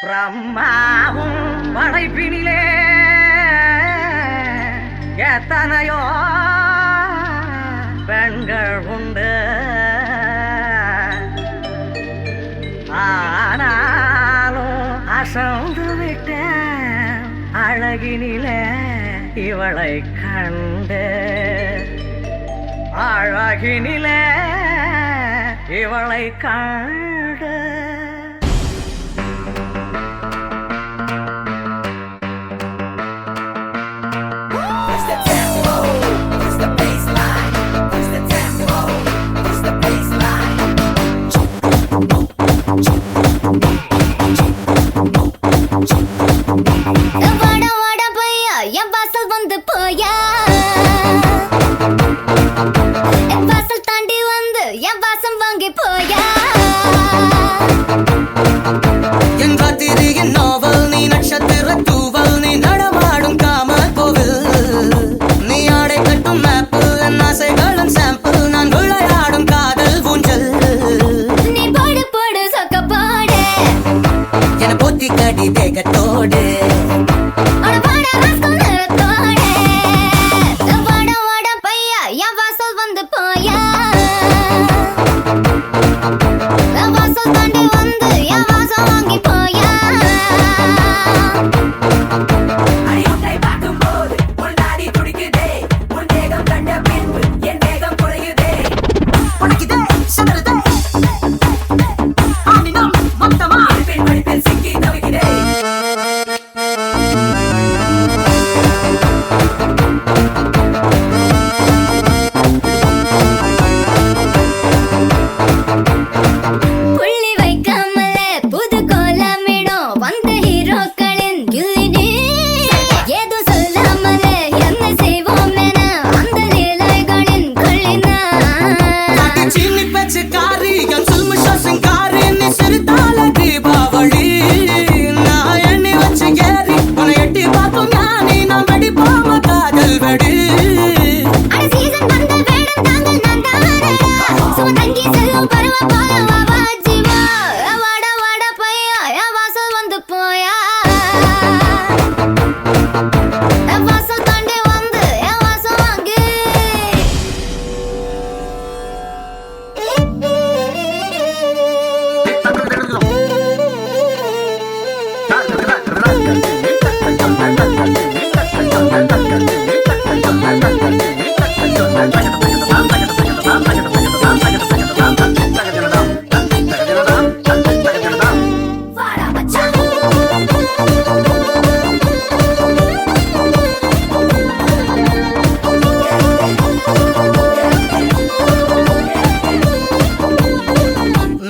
பிரம்மாவும் படைப்பினிலே எத்தனையோ பெண்கள் உண்டு. ஆனாலும் அசந்து விட்டேன் அழகினிலே இவளை கண்டு. அழகினிலே இவளை கண்டு.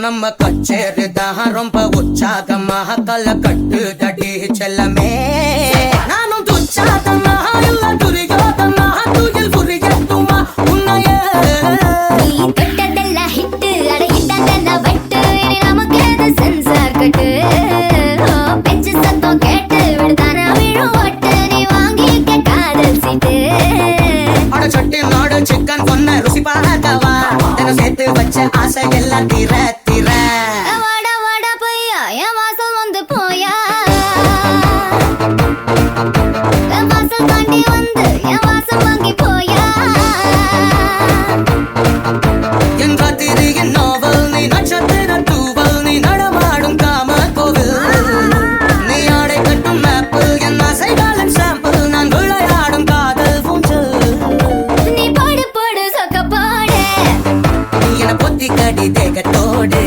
நம்ம கச்சேரிதான் ரொம்ப உற்சாகமாக கல கட்டு தடி செல்லமே. நானும் துச்சாதமாக இல்ல துரியோதமா துயில் புரியட்டுமா உன்னையே. நீ கட்டதெல்லாம் ஹிட்டு அடையிட்டதெல்லாம் வெட்டு. இனி நமக்கு எது சென்சார் கட்டு. பெஞ்சு சத்தம் கேட்டு விடுதானா விழும் ஒட்டு. நீ வாங்கிக்க காதல் சீட்டு. அட சட்டி நாடு சிக்கன் பொண்ணு ருசி பார்க்கவா. தினம் சேர்த்து வச்ச ஆசை எல்லாம் தீர தீர. வாடா வாடா பையா என் வாசல் வந்து போயா. என் வாசல் தாண்டி வந்து என் வாசல் வாங்கி போயா. என் காத்திரியின் நாவல் நீ நட்சத்திர தூவல் நீ நடமாடும் காம கோவில். நீ ஆடை கட்டும் மேப்பிள் என் ஆசைகளின் சாம்பிள் நான் விளையாடும் காதல் பூஞ்சல். நீ போடு போடு சொக்க போடு. நீ என பொத்தி கடி தேகத்தோடு.